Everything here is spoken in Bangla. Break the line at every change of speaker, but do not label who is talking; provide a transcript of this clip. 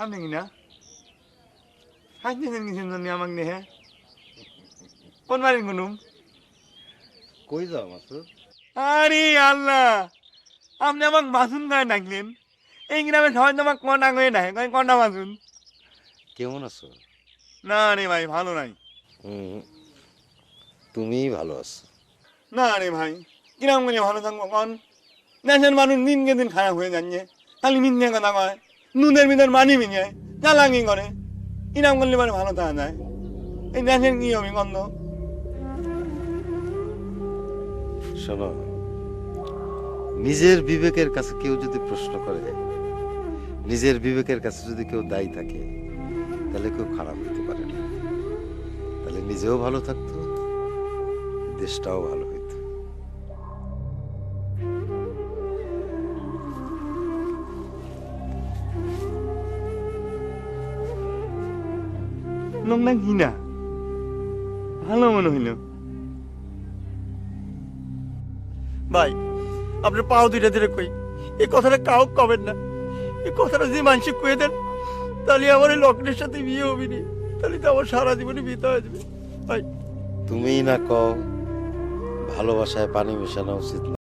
আপনি কি না হাসতেছেন কিসের জন্য আমাকে নিয়ে হ্যাঁ কোন বাড়ির গুনুম
কই যাও মাসুদ?
আরে আল্লাহ আপনি আমাকে মাসুন গায়ে ডাকলেন এই গ্রামে সবাই তো আমাকে কন্ডা করে ডাকে কয় কন্ডা মাসুন
কেমন আছো?
না রে ভাই ভালো নাই
হুম, তুমিই ভালো আছো।
না রে ভাই কিরম করে ভালো থাকবো কন দেশের মানুষ দিনকে দিন খারাপ হয়ে যাচ্ছে খালি মিথ্যে কথা কয় নুনের ভিতর মানি মিনে চালাকি করে কিরম করলে মানে ভালো থাকা যায় এই দেশের কি হবে গন্ধ
শোনো, নিজের বিবেকের কাছে কেউ যদি প্রশ্ন করে, নিজের বিবেকের কাছে যদি কেউ দায়ী থাকে, তাহলে কেউ খারাপ হতে পারে না। তাহলে নিজেও ভালো থাকতো, দেশটাও ভালো হইতো।
লোকটা কি না ভালো মনে হইল
ভাই আপনি পাও ধীরে ধীরে কই এই কথাটা কাউ কবেন না। এই কথাটা যে মানুষ কয়ে দেন তাহলে আমার এই লগ্নের সাথে বিয়ে হবি নি, তাহলে তো আমার সারা জীবনে বিতে হয়ে যাবে ভাই।
তুমিই না কও ভালোবাসায় পানি মেশানো উচিত না।